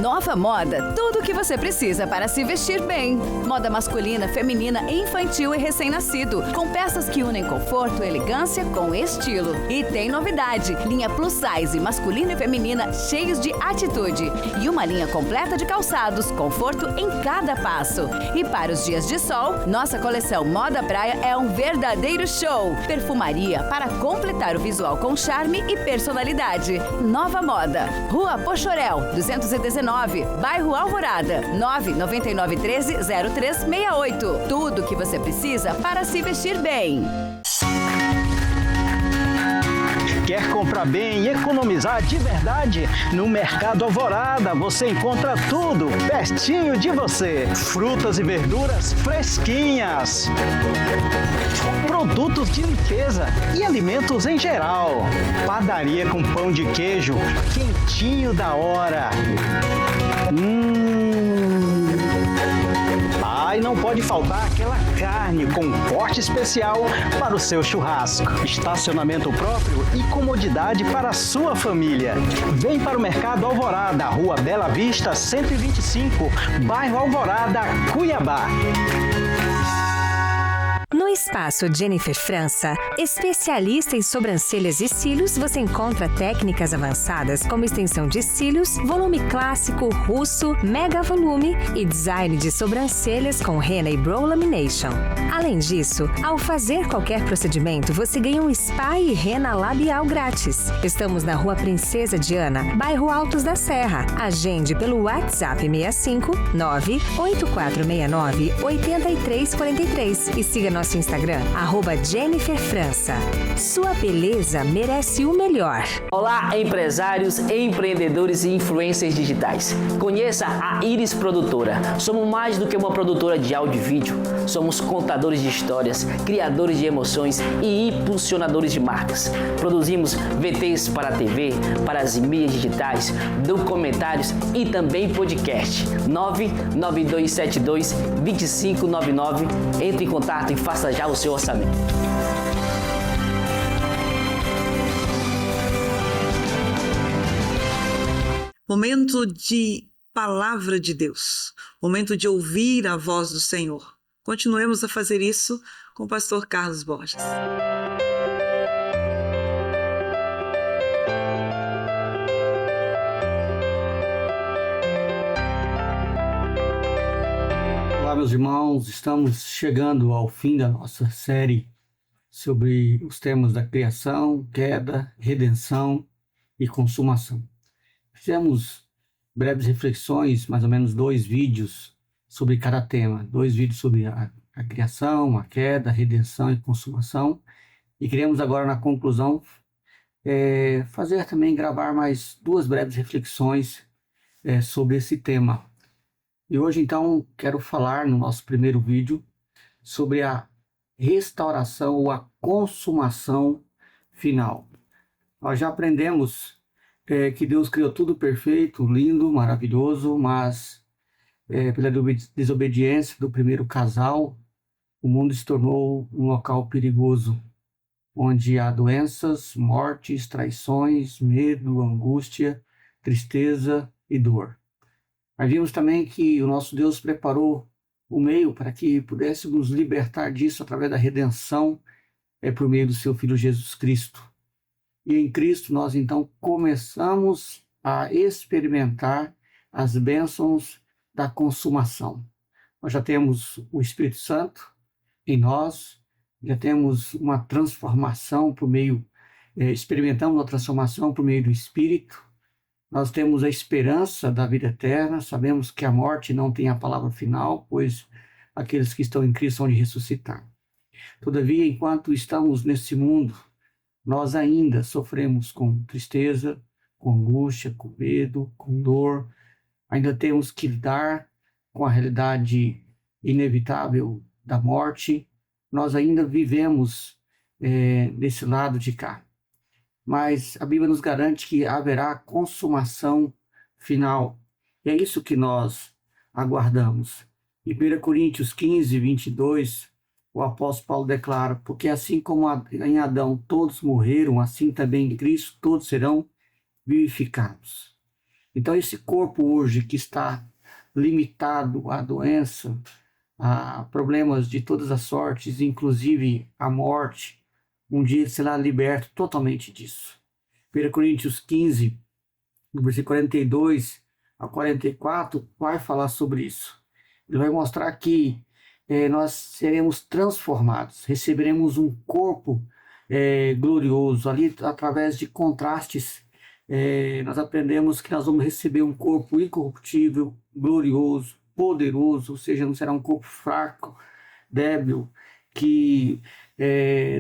[SPEAKER 5] Nova Moda, tudo o que você precisa para se vestir bem. Moda masculina, feminina, infantil e recém-nascido, com peças que unem conforto e elegância com estilo. E tem novidade, linha plus size masculina e feminina cheios de atitude. E uma linha completa de calçados, conforto em cada passo. E para os dias de sol, nossa coleção Moda Praia é um verdadeiro show. Perfumaria para completar o visual com charme e personalidade. Nova Moda, Rua Pochorel, 219, Bairro Alvorada, 999130368. Tudo o que você precisa para se vestir bem.
[SPEAKER 6] Quer comprar bem e economizar de verdade? No Mercado Alvorada você encontra tudo pertinho de você. Frutas e verduras fresquinhas, produtos de limpeza e alimentos em geral. Padaria com pão de queijo quentinho da hora. E não pode faltar aquela carne com corte especial para o seu churrasco. Estacionamento próprio e comodidade para a sua família. Vem para o Mercado Alvorada, Rua Bela Vista, 125, Bairro Alvorada, Cuiabá.
[SPEAKER 7] No Espaço Jennifer França, especialista em sobrancelhas e cílios, você encontra técnicas avançadas como extensão de cílios, volume clássico, russo, mega volume e design de sobrancelhas com henna e brow lamination. Além disso, ao fazer qualquer procedimento, você ganha um spa e henna labial grátis. Estamos na Rua Princesa Diana, bairro Altos da Serra. Agende pelo WhatsApp 65 98469 8343 e siga nosso Instagram, @JenniferFrança. Sua beleza merece o melhor.
[SPEAKER 8] Olá, empresários, empreendedores e influencers digitais. Conheça a Iris Produtora. Somos mais do que uma produtora de áudio e vídeo. Somos contadores de histórias, criadores de emoções e impulsionadores de marcas. Produzimos VTs para a TV, para as mídias digitais, documentários e também podcast. 99272-2599. Entre em contato e faça já o seu orçamento.
[SPEAKER 2] Momento de palavra de Deus, momento de ouvir a voz do Senhor. Continuemos a fazer isso com o pastor Carlos Borges.
[SPEAKER 10] Olá, meus irmãos, estamos chegando ao fim da nossa série sobre os temas da criação, queda, redenção e consumação. Fizemos breves reflexões, mais ou menos 2 vídeos sobre cada tema, 2 vídeos sobre a criação, a queda, a redenção e consumação, e queremos agora na conclusão fazer também, gravar mais 2 breves reflexões sobre esse tema. E hoje, então, quero falar no nosso primeiro vídeo sobre a restauração ou a consumação final. Nós já aprendemos que Deus criou tudo perfeito, lindo, maravilhoso, mas pela desobediência do primeiro casal, o mundo se tornou um local perigoso, onde há doenças, mortes, traições, medo, angústia, tristeza e dor. Mas vimos também que o nosso Deus preparou o meio para que pudéssemos libertar disso através da redenção por meio do seu Filho Jesus Cristo. E em Cristo nós então começamos a experimentar as bênçãos da consumação. Nós já temos o Espírito Santo em nós, já temos uma transformação por meio, experimentamos a transformação por meio do Espírito. Nós temos a esperança da vida eterna, sabemos que a morte não tem a palavra final, pois aqueles que estão em Cristo hão de ressuscitar. Todavia, enquanto estamos nesse mundo, nós ainda sofremos com tristeza, com angústia, com medo, com dor. Ainda temos que lidar com a realidade inevitável da morte. Nós ainda vivemos desse lado de cá. Mas a Bíblia nos garante que haverá consumação final. E é isso que nós aguardamos. Em 1 Coríntios 15, 22, o apóstolo Paulo declara: porque assim como em Adão todos morreram, assim também em Cristo todos serão vivificados. Então, esse corpo hoje que está limitado à doença, a problemas de todas as sortes, inclusive a morte, um dia ele será liberto totalmente disso. 1 Coríntios 15, no versículo 42 a 44, vai falar sobre isso. Ele vai mostrar que nós seremos transformados, receberemos um corpo glorioso. Ali, através de contrastes, nós aprendemos que nós vamos receber um corpo incorruptível, glorioso, poderoso, ou seja, não será um corpo fraco, débil, que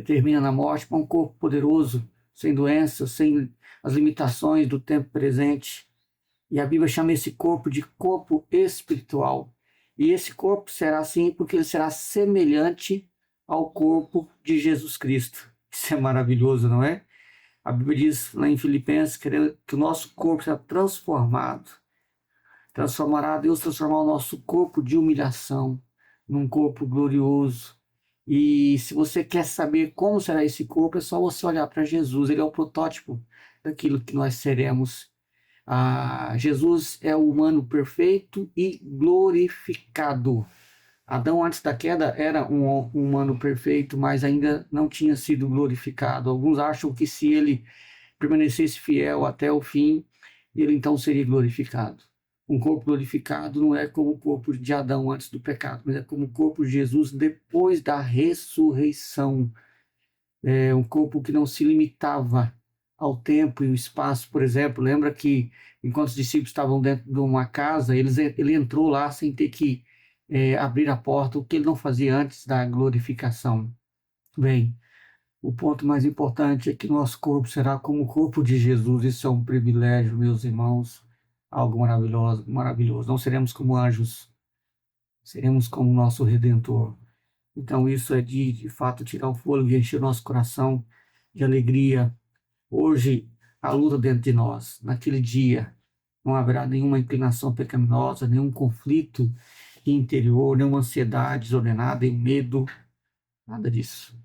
[SPEAKER 10] termina na morte, mas um corpo poderoso, sem doenças, sem as limitações do tempo presente. E a Bíblia chama esse corpo de corpo espiritual. E esse corpo será assim porque ele será semelhante ao corpo de Jesus Cristo. Isso é maravilhoso, não é? A Bíblia diz lá em Filipenses que o nosso corpo será transformado. Deus transformará o nosso corpo de humilhação num corpo glorioso. E se você quer saber como será esse corpo, é só você olhar para Jesus. Ele é o protótipo daquilo que nós seremos. Jesus é o humano perfeito e glorificado. Adão, antes da queda, era um humano perfeito, mas ainda não tinha sido glorificado. Alguns acham que se ele permanecesse fiel até o fim, ele então seria glorificado. Um corpo glorificado não é como o corpo de Adão antes do pecado, mas é como o corpo de Jesus depois da ressurreição. É um corpo que não se limitava ao tempo e ao espaço. Por exemplo, lembra que enquanto os discípulos estavam dentro de uma casa, ele entrou lá sem ter que abrir a porta, o que ele não fazia antes da glorificação. Bem, o ponto mais importante é que nosso corpo será como o corpo de Jesus. Isso é um privilégio, meus irmãos, algo maravilhoso, maravilhoso. Não seremos como anjos, seremos como nosso Redentor. Então isso é de fato tirar o fôlego e encher o nosso coração de alegria. Hoje, a luta dentro de nós, naquele dia, não haverá nenhuma inclinação pecaminosa, nenhum conflito interior, nenhuma ansiedade desordenada e medo, nada disso.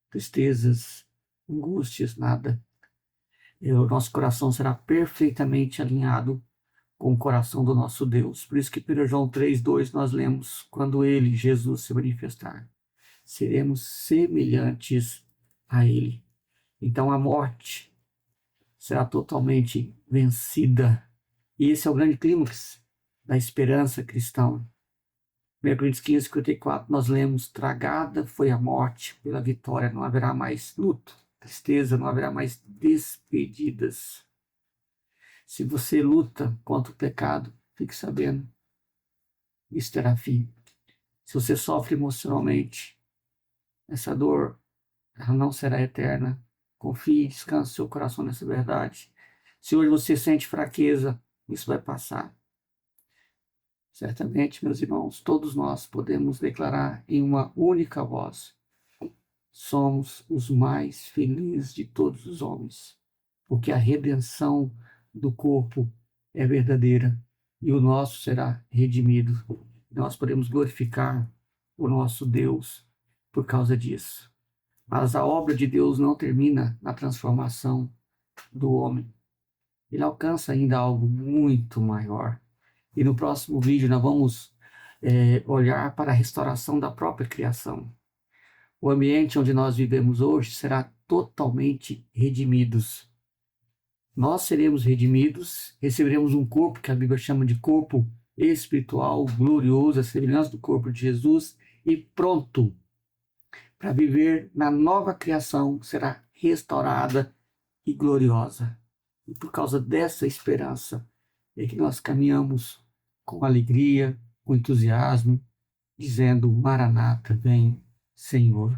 [SPEAKER 10] Tristezas, angústias, nada. O nosso coração será perfeitamente alinhado com o coração do nosso Deus. Por isso que em João 3:2 nós lemos, quando ele, Jesus, se manifestar, seremos semelhantes a ele. Então a morte será totalmente vencida. E esse é o grande clímax da esperança cristã. 1 Coríntios 15:54, nós lemos, tragada foi a morte pela vitória, não haverá mais luto, tristeza, não haverá mais despedidas. Se você luta contra o pecado, fique sabendo, isso terá fim. Se você sofre emocionalmente, essa dor ela não será eterna. Confie, descanse seu coração nessa verdade. Se hoje você sente fraqueza, isso vai passar. Certamente, meus irmãos, todos nós podemos declarar em uma única voz: somos os mais felizes de todos os homens, porque a redenção do corpo é verdadeira e o nosso será redimido. Nós podemos glorificar o nosso Deus por causa disso. Mas a obra de Deus não termina na transformação do homem. Ele alcança ainda algo muito maior. E no próximo vídeo nós vamos olhar para a restauração da própria criação. O ambiente onde nós vivemos hoje será totalmente redimidos. Nós seremos redimidos, receberemos um corpo que a Bíblia chama de corpo espiritual, glorioso, a semelhança do corpo de Jesus, e pronto para viver na nova criação, será restaurada e gloriosa. E por causa dessa esperança é que nós caminhamos com alegria, com entusiasmo, dizendo: Maranata, vem, Senhor.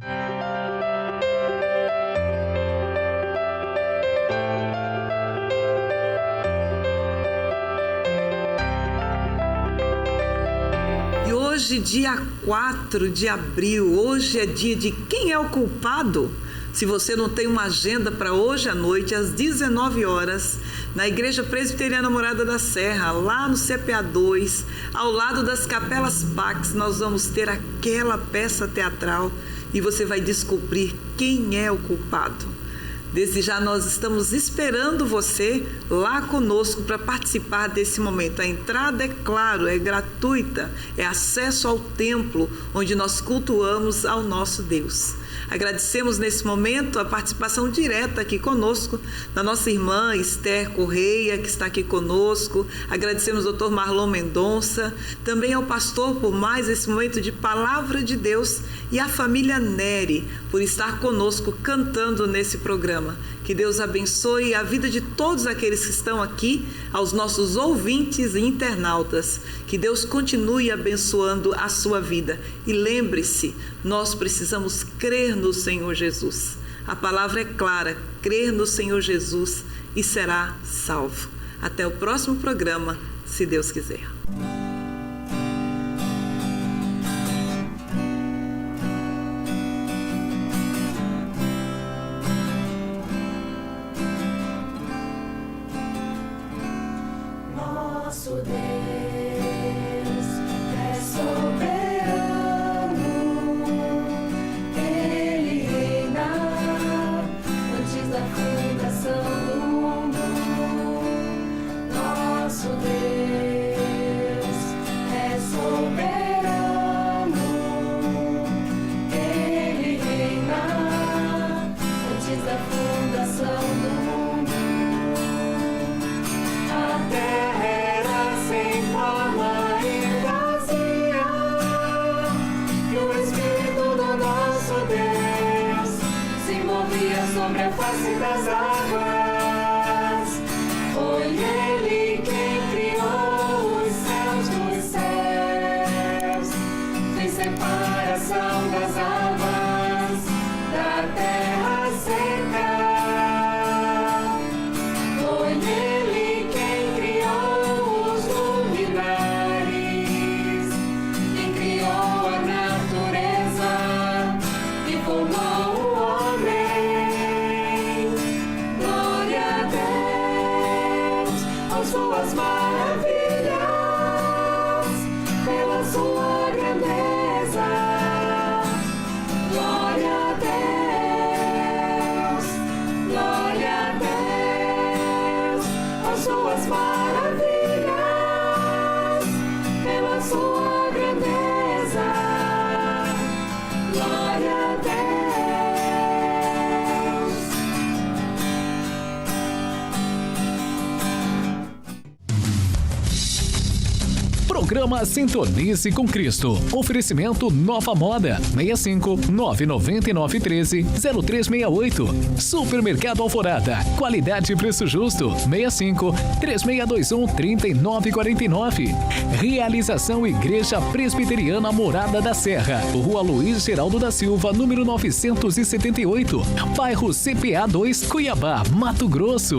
[SPEAKER 2] E hoje, dia 4 de abril, hoje é dia de quem é o culpado? Se você não tem uma agenda para hoje à noite, às 19 horas, na Igreja Presbiteriana Morada da Serra, lá no CPA 2, ao lado das Capelas Pax, nós vamos ter aquela peça teatral e você vai descobrir quem é o culpado. Desde já nós estamos esperando você lá conosco para participar desse momento. A entrada, é claro, é gratuita, é acesso ao templo onde nós cultuamos ao nosso Deus. Agradecemos nesse momento a participação direta aqui conosco da nossa irmã Esther Correia, que está aqui conosco. Agradecemos ao Dr. Marlon Mendonça, também ao pastor por mais esse momento de palavra de Deus e à família Nery por estar conosco cantando nesse programa. Que Deus abençoe a vida de todos aqueles que estão aqui, aos nossos ouvintes e internautas. Que Deus continue abençoando a sua vida. E lembre-se, nós precisamos crer no Senhor Jesus. A palavra é clara, crer no Senhor Jesus e será salvo. Até o próximo programa, se Deus quiser.
[SPEAKER 3] Nosso Deus é soberano, Ele reina antes da fundação do mundo. Nosso Deus é soberano, Ele reina antes da fundação do mundo. A terra era sem forma e vazia, e o Espírito do nosso Deus se movia sobre a face das águas. Foi Ele quem criou os céus dos céus, fez separação das águas da terra seca. Foi Ele quem criou os luminares e criou a natureza e formou o homem. Glória a Deus, por suas maravilhas, pela sua grandeza. Glória a Deus, glória a Deus, por suas maravilhas, pela sua grandeza. Glória a Deus.
[SPEAKER 1] Programa Sintonize com Cristo. Oferecimento Nova Moda. 65 999 13 0368. Supermercado Alvorada. Qualidade e preço justo. 65 3621 3949. Realização Igreja Presbiteriana Morada da Serra. Rua Luiz Geraldo da Silva, número 978. Bairro CPA 2, Cuiabá, Mato Grosso.